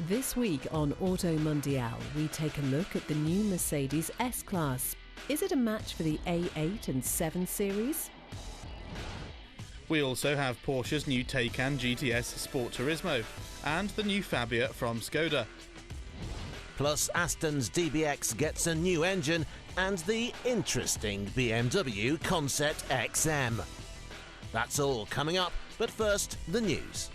This week on Auto Mundial, we take a look at the new Mercedes S-Class. Is it a match for the A8 and 7 series? We also have Porsche's new Taycan GTS Sport Turismo and the new Fabia from Skoda. Plus, Aston's DBX gets a new engine and the interesting BMW Concept XM. That's all coming up, but first, the news.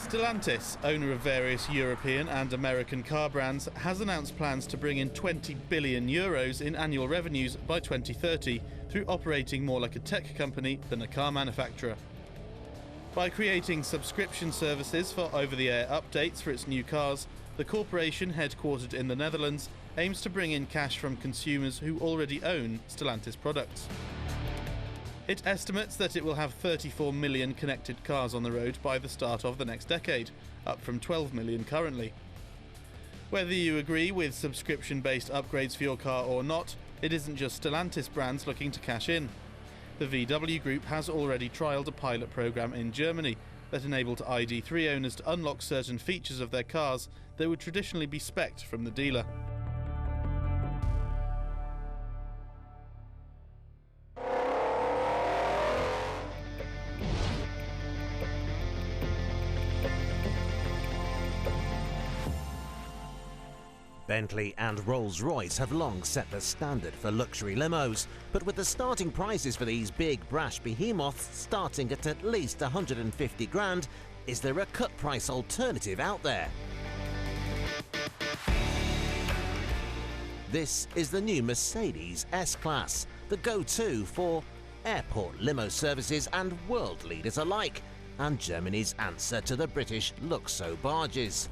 Stellantis, owner of various European and American car brands, has announced plans to bring in €20 billion in annual revenues by 2030 through operating more like a tech company than a car manufacturer. By creating subscription services for over-the-air updates for its new cars, the corporation, headquartered in the Netherlands, aims to bring in cash from consumers who already own Stellantis products. It estimates that it will have 34 million connected cars on the road by the start of the next decade, up from 12 million currently. Whether you agree with subscription-based upgrades for your car or not, it isn't just Stellantis brands looking to cash in. The VW Group has already trialled a pilot program in Germany that enabled ID3 owners to unlock certain features of their cars that would traditionally be spec'd from the dealer. Bentley and Rolls-Royce have long set the standard for luxury limos, but with the starting prices for these big brash behemoths starting at least 150 grand, is there a cut price alternative out there? This is the new Mercedes S-Class, the go-to for airport limo services and world leaders alike, and Germany's answer to the British Luxo barges.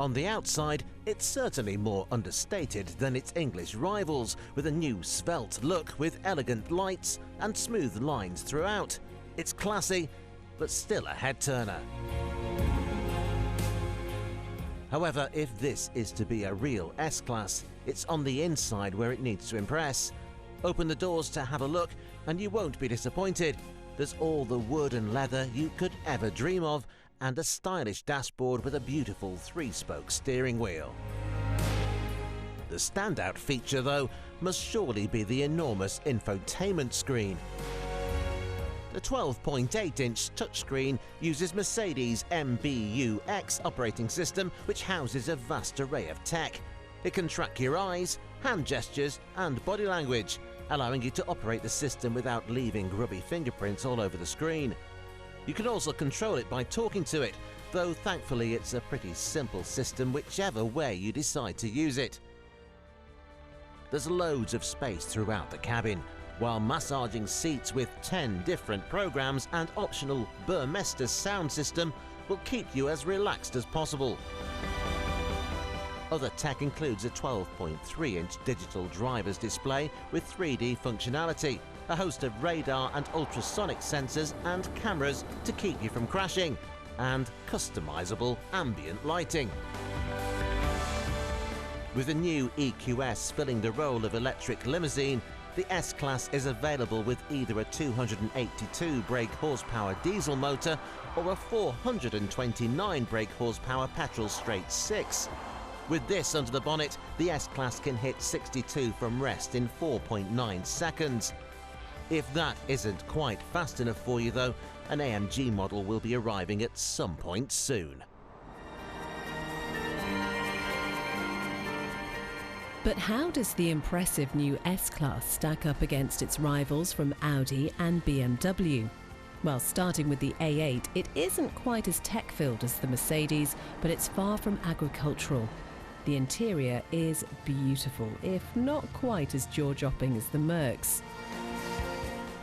On the outside, it's certainly more understated than its English rivals, with a new svelte look with elegant lights and smooth lines throughout. It's classy, but still a head-turner. However, if this is to be a real S-Class, it's on the inside where it needs to impress. Open the doors to have a look, and you won't be disappointed. There's all the wood and leather you could ever dream of, and a stylish dashboard with a beautiful 3-spoke steering wheel. The standout feature, though, must surely be the enormous infotainment screen. The 12.8-inch touchscreen uses Mercedes' MBUX operating system, which houses a vast array of tech. It can track your eyes, hand gestures and body language, allowing you to operate the system without leaving grubby fingerprints all over the screen. You can also control it by talking to it, though thankfully it's a pretty simple system whichever way you decide to use it. There's loads of space throughout the cabin, while massaging seats with 10 different programs and optional Burmester sound system will keep you as relaxed as possible. Other tech includes a 12.3-inch digital driver's display with 3D functionality, a host of radar and ultrasonic sensors and cameras to keep you from crashing, and customizable ambient lighting. With the new EQS filling the role of electric limousine, the S-Class is available with either a 282 brake horsepower diesel motor or a 429 brake horsepower petrol straight 6. With this under the bonnet, the S-Class can hit 62 from rest in 4.9 seconds. If that isn't quite fast enough for you though, an AMG model will be arriving at some point soon. But how does the impressive new S-Class stack up against its rivals from Audi and BMW? Well, starting with the A8, it isn't quite as tech-filled as the Mercedes, but it's far from agricultural. The interior is beautiful, if not quite as jaw-dropping as the Mercs.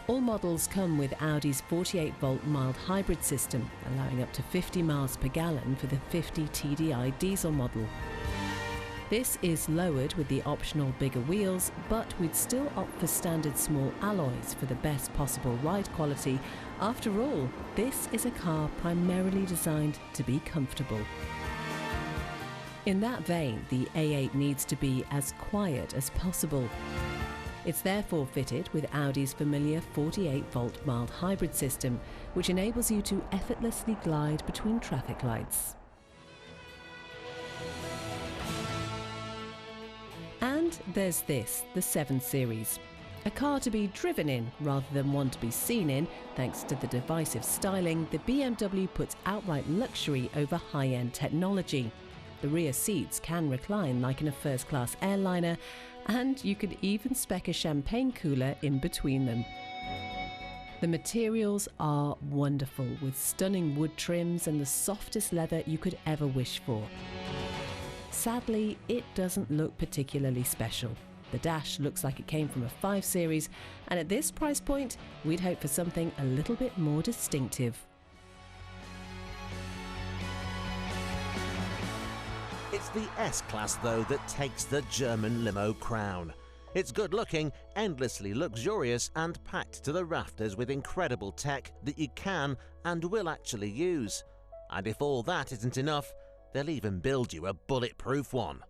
All models come with Audi's 48-volt mild hybrid system, allowing up to 50 miles per gallon for the 50 TDI diesel model. This is lowered with the optional bigger wheels, but we'd still opt for standard small alloys for the best possible ride quality. After all, this is a car primarily designed to be comfortable. In that vein, the A8 needs to be as quiet as possible. It's therefore fitted with Audi's familiar 48-volt mild hybrid system, which enables you to effortlessly glide between traffic lights. And there's this, the 7 Series. A car to be driven in rather than one to be seen in. Thanks to the divisive styling, the BMW puts outright luxury over high-end technology. The rear seats can recline like in a first-class airliner, and you could even spec a champagne cooler in between them. The materials are wonderful, with stunning wood trims and the softest leather you could ever wish for. Sadly, it doesn't look particularly special. The dash looks like it came from a 5 Series, and at this price point, we'd hope for something a little bit more distinctive. It's the S-Class, though, that takes the German limo crown. It's good-looking, endlessly luxurious, and packed to the rafters with incredible tech that you can and will actually use. And if all that isn't enough, they'll even build you a bulletproof one.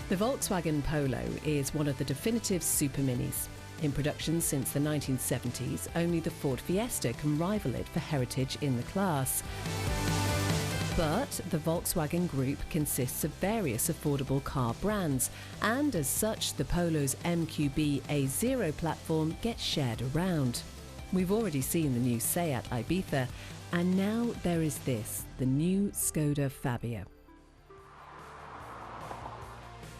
The Volkswagen Polo is one of the definitive super minis. In production since the 1970s, only the Ford Fiesta can rival it for heritage in the class. But the Volkswagen Group consists of various affordable car brands, and as such, the Polo's MQB A0 platform gets shared around. We've already seen the new Seat Ibiza, and now there is this, the new Skoda Fabia.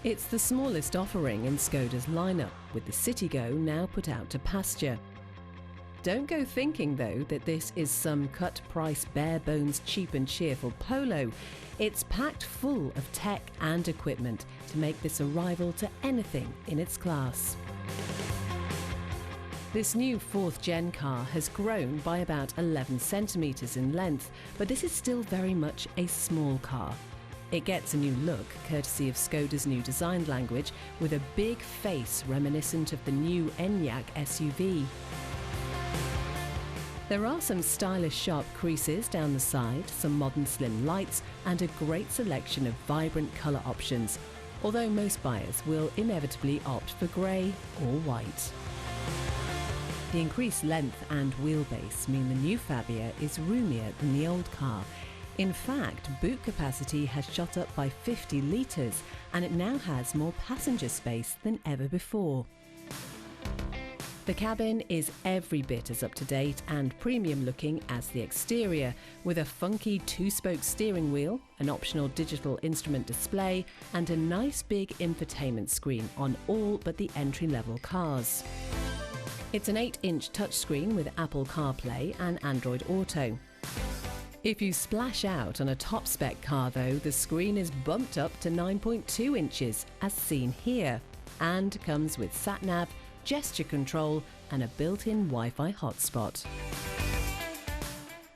It's the smallest offering in Skoda's lineup, with the Citigo now put out to pasture. Don't go thinking, though, that this is some cut-price, bare-bones, cheap and cheerful Polo. It's packed full of tech and equipment to make this a rival to anything in its class. This new 4th-gen car has grown by about 11 centimetres in length, but this is still very much a small car. It gets a new look, courtesy of Skoda's new design language, with a big face reminiscent of the new Enyaq SUV. There are some stylish sharp creases down the side, some modern slim lights, and a great selection of vibrant colour options, although most buyers will inevitably opt for grey or white. The increased length and wheelbase mean the new Fabia is roomier than the old car. In fact, boot capacity has shot up by 50 litres, and it now has more passenger space than ever before. The cabin is every bit as up-to-date and premium-looking as the exterior, with a funky 2-spoke steering wheel, an optional digital instrument display, and a nice big infotainment screen on all but the entry-level cars. It's an 8-inch touchscreen with Apple CarPlay and Android Auto. If you splash out on a top-spec car, though, the screen is bumped up to 9.2 inches, as seen here, and comes with sat-nav, gesture control, and a built-in Wi-Fi hotspot.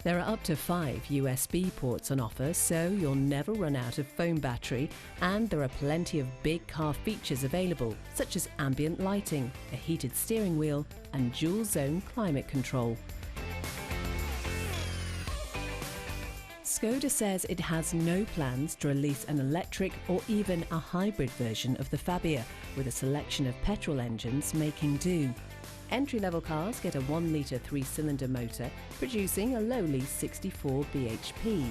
There are up to 5 USB ports on offer, so you'll never run out of phone battery, and there are plenty of big car features available, such as ambient lighting, a heated steering wheel, and dual-zone climate control. Skoda says it has no plans to release an electric or even a hybrid version of the Fabia, with a selection of petrol engines making do. Entry-level cars get a 1-litre 3-cylinder motor, producing a lowly 64 bhp.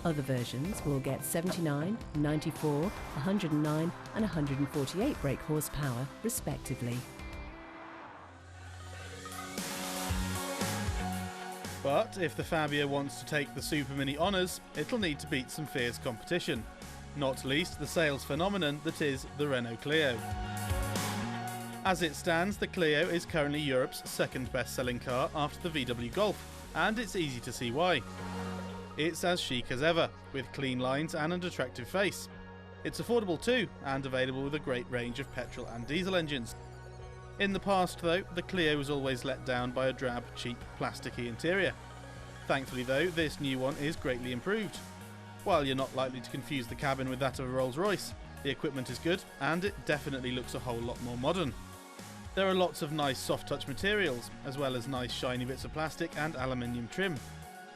Other versions will get 79, 94, 109 and 148 brake horsepower, respectively. But if the Fabia wants to take the Super Mini honours, it'll need to beat some fierce competition, not least the sales phenomenon that is the Renault Clio. As it stands, the Clio is currently Europe's second best-selling car after the VW Golf, and it's easy to see why. It's as chic as ever, with clean lines and an attractive face. It's affordable too, and available with a great range of petrol and diesel engines. In the past though, the Clio was always let down by a drab, cheap, plasticky interior. Thankfully though, this new one is greatly improved. While you're not likely to confuse the cabin with that of a Rolls-Royce, the equipment is good and it definitely looks a whole lot more modern. There are lots of nice soft-touch materials, as well as nice shiny bits of plastic and aluminium trim.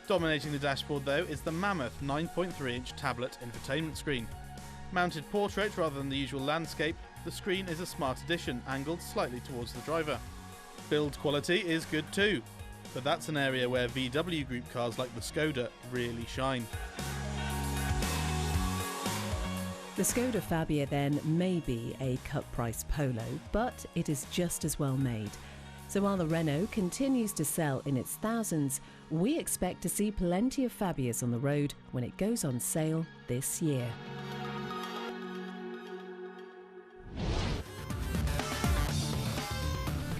Dominating the dashboard though is the mammoth 9.3-inch tablet infotainment screen. Mounted portrait rather than the usual landscape, the screen is a smart addition, angled slightly towards the driver. Build quality is good too, but that's an area where VW Group cars like the Skoda really shine. The Skoda Fabia then may be a cut-price polo, but it is just as well made. So while the Renault continues to sell in its thousands, we expect to see plenty of Fabias on the road when it goes on sale this year.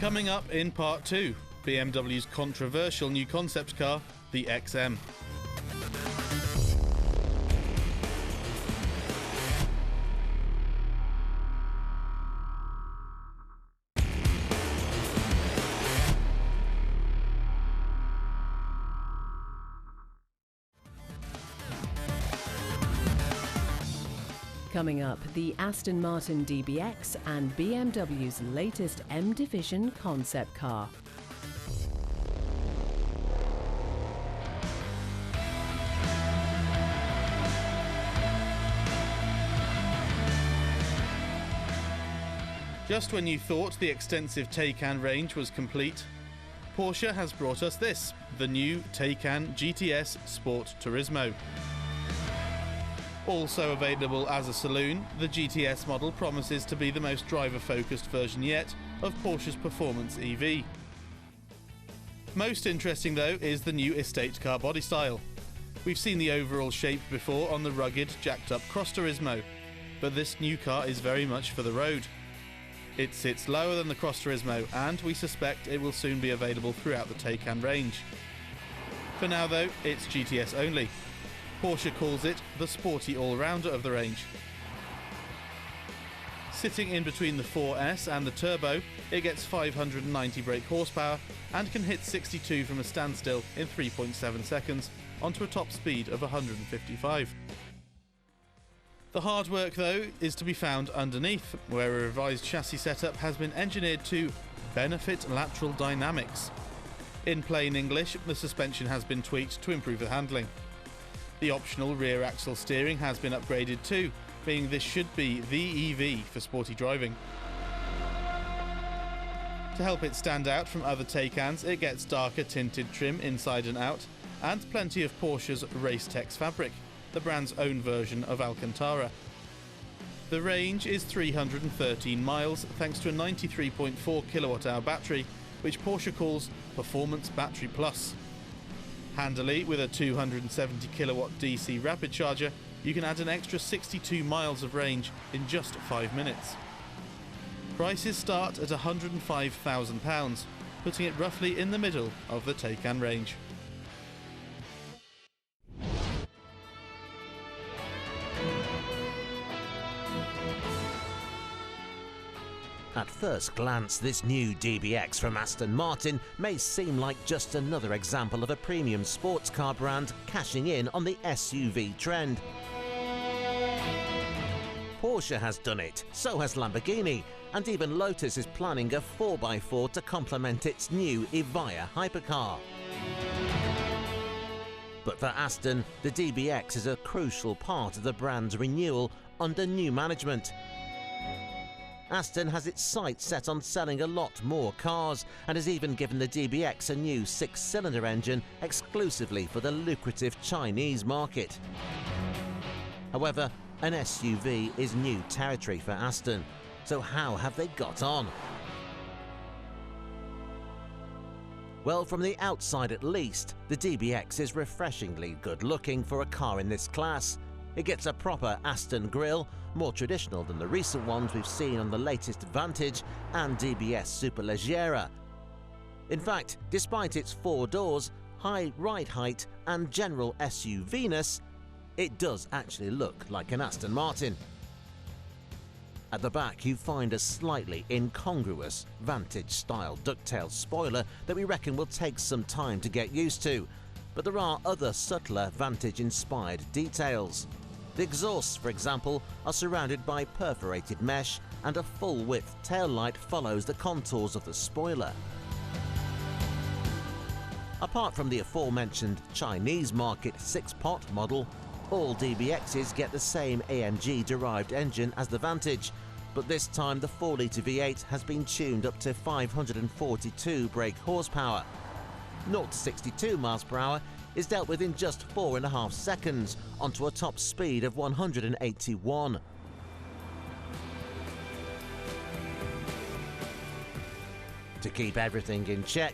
Coming up in part 2, BMW's controversial new concept car, the XM. Coming up, the Aston Martin DBX and BMW's latest M Division concept car. Just when you thought the extensive Taycan range was complete, Porsche has brought us this, the new Taycan GTS Sport Turismo. Also available as a saloon, the GTS model promises to be the most driver-focused version yet of Porsche's performance EV. Most interesting though is the new estate car body style. We've seen the overall shape before on the rugged, jacked-up Cross Turismo, but this new car is very much for the road. It sits lower than the Cross Turismo, and we suspect it will soon be available throughout the Taycan range. For now though, it's GTS only. Porsche calls it the sporty all-rounder of the range. Sitting in between the 4S and the Turbo, it gets 590 brake horsepower and can hit 62 from a standstill in 3.7 seconds onto a top speed of 155. The hard work though is to be found underneath, where a revised chassis setup has been engineered to benefit lateral dynamics. In plain English, the suspension has been tweaked to improve the handling. The optional rear axle steering has been upgraded too, being this should be the EV for sporty driving. To help it stand out from other Taycans, it gets darker tinted trim inside and out, and plenty of Porsche's Racetex fabric, the brand's own version of Alcantara. The range is 313 miles thanks to a 93.4 kWh battery, which Porsche calls Performance Battery Plus. Handily, with a 270 kilowatt DC rapid charger, you can add an extra 62 miles of range in just 5 minutes. Prices start at £105,000, putting it roughly in the middle of the Taycan range. At first glance, this new DBX from Aston Martin may seem like just another example of a premium sports car brand cashing in on the SUV trend. Porsche has done it, so has Lamborghini, and even Lotus is planning a 4x4 to complement its new Evija hypercar. But for Aston, the DBX is a crucial part of the brand's renewal under new management. Aston has its sights set on selling a lot more cars and has even given the DBX a new 6-cylinder engine exclusively for the lucrative Chinese market. However, an SUV is new territory for Aston, so how have they got on? Well, from the outside at least, the DBX is refreshingly good looking for a car in this class. It gets a proper Aston grille, more traditional than the recent ones we've seen on the latest Vantage and DBS Superleggera. In fact, despite its 4 doors, high ride height and general SUV-ness, it does actually look like an Aston Martin. At the back you find a slightly incongruous Vantage-style ducktail spoiler that we reckon will take some time to get used to, but there are other subtler Vantage-inspired details. The exhausts, for example, are surrounded by perforated mesh, and a full-width taillight follows the contours of the spoiler. Apart from the aforementioned Chinese market 6-pot model, all DBXs get the same AMG-derived engine as the Vantage, but this time the 4-litre V8 has been tuned up to 542 brake horsepower. 0 to 62 miles per hour is dealt with in just 4.5 seconds, onto a top speed of 181. To keep everything in check,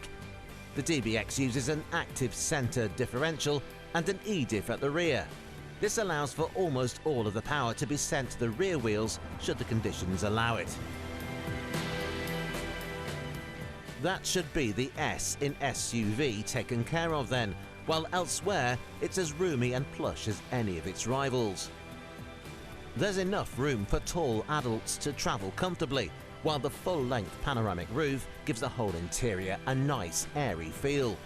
the DBX uses an active centre differential and an E-diff at the rear. This allows for almost all of the power to be sent to the rear wheels should the conditions allow it. That should be the S in SUV taken care of then, while elsewhere it's as roomy and plush as any of its rivals. There's enough room for tall adults to travel comfortably, while the full-length panoramic roof gives the whole interior a nice airy feel.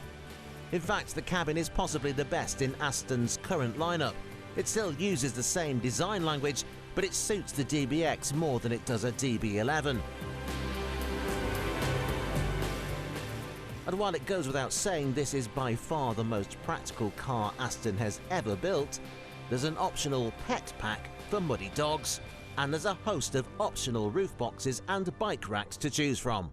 In fact, the cabin is possibly the best in Aston's current lineup. It still uses the same design language, but it suits the DBX more than it does a DB11. And while it goes without saying this is by far the most practical car Aston has ever built, there's an optional pet pack for muddy dogs, and there's a host of optional roof boxes and bike racks to choose from.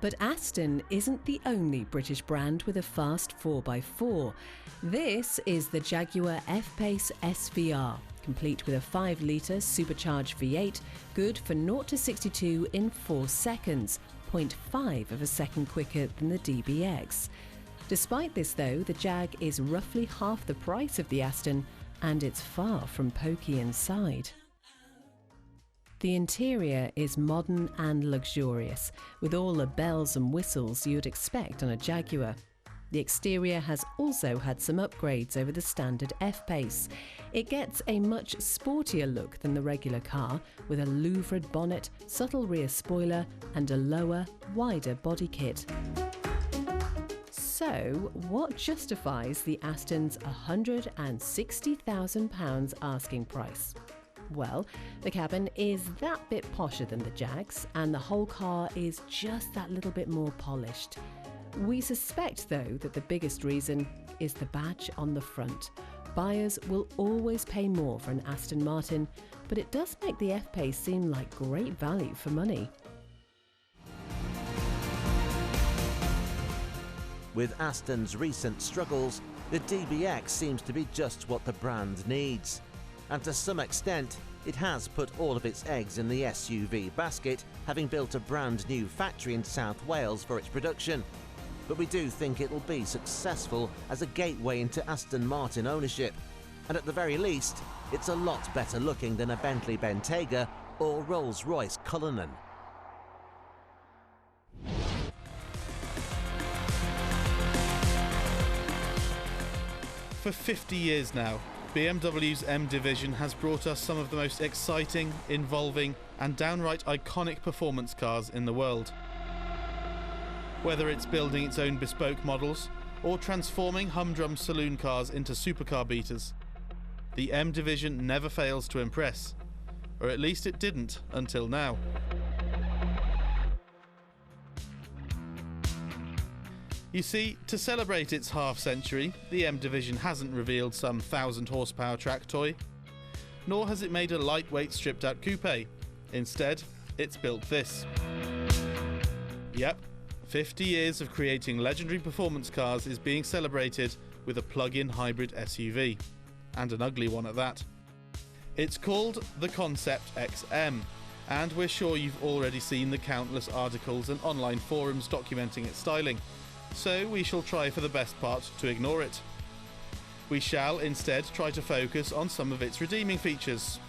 But Aston isn't the only British brand with a fast 4x4. This is the Jaguar F-Pace SVR, complete with a 5-litre supercharged V8, good for 0 to 62 in 4 seconds, 0.5 of a second quicker than the DBX. Despite this though, the Jag is roughly half the price of the Aston, and it's far from pokey inside. The interior is modern and luxurious, with all the bells and whistles you'd expect on a Jaguar. The exterior has also had some upgrades over the standard F-Pace. It gets a much sportier look than the regular car, with a louvred bonnet, subtle rear spoiler and a lower, wider body kit. So, what justifies the Aston's £160,000 asking price? Well, the cabin is that bit posher than the Jags, and the whole car is just that little bit more polished. We suspect, though, that the biggest reason is the badge on the front. Buyers will always pay more for an Aston Martin, but it does make the F-Pace seem like great value for money. With Aston's recent struggles, the DBX seems to be just what the brand needs. And to some extent, it has put all of its eggs in the SUV basket, having built a brand new factory in South Wales for its production. But we do think it'll be successful as a gateway into Aston Martin ownership. And at the very least, it's a lot better looking than a Bentley Bentayga or Rolls-Royce Cullinan. For 50 years now, BMW's M division has brought us some of the most exciting, involving and downright iconic performance cars in the world. Whether it's building its own bespoke models or transforming humdrum saloon cars into supercar beaters, the M division never fails to impress. Or at least it didn't until now. You see, to celebrate its half-century, the M division hasn't revealed some 1,000 horsepower track toy, nor has it made a lightweight stripped-out coupe. Instead, it's built this. Yep, 50 years of creating legendary performance cars is being celebrated with a plug-in hybrid SUV, and an ugly one at that. It's called the Concept XM, and we're sure you've already seen the countless articles and online forums documenting its styling. So we shall try for the best part to ignore it. We shall instead try to focus on some of its redeeming features.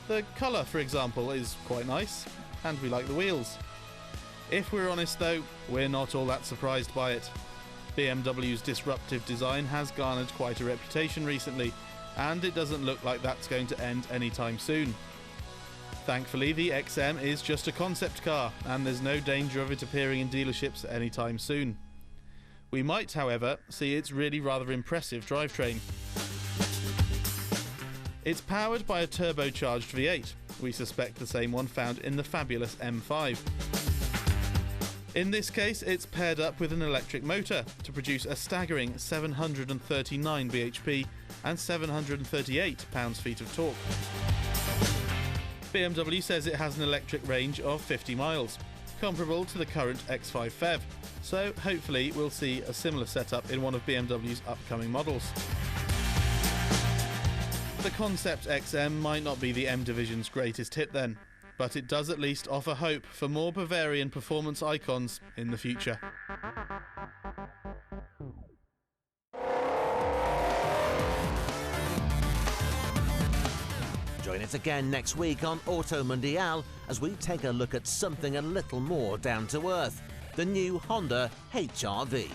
The colour, for example, is quite nice, and we like the wheels. If we're honest though, we're not all that surprised by it. BMW's disruptive design has garnered quite a reputation recently, and it doesn't look like that's going to end anytime soon. Thankfully, the XM is just a concept car, and there's no danger of it appearing in dealerships anytime soon. We might, however, see its really rather impressive drivetrain. It's powered by a turbocharged V8. We suspect the same one found in the fabulous M5. In this case, it's paired up with an electric motor to produce a staggering 739 bhp and 738 pounds-feet of torque. BMW says it has an electric range of 50 miles, comparable to the current X5 PHEV, so hopefully we'll see a similar setup in one of BMW's upcoming models. The Concept XM might not be the M Division's greatest hit then, but it does at least offer hope for more Bavarian performance icons in the future. Join us again next week on Auto Mundial as we take a look at something a little more down to earth, the new Honda HR-V.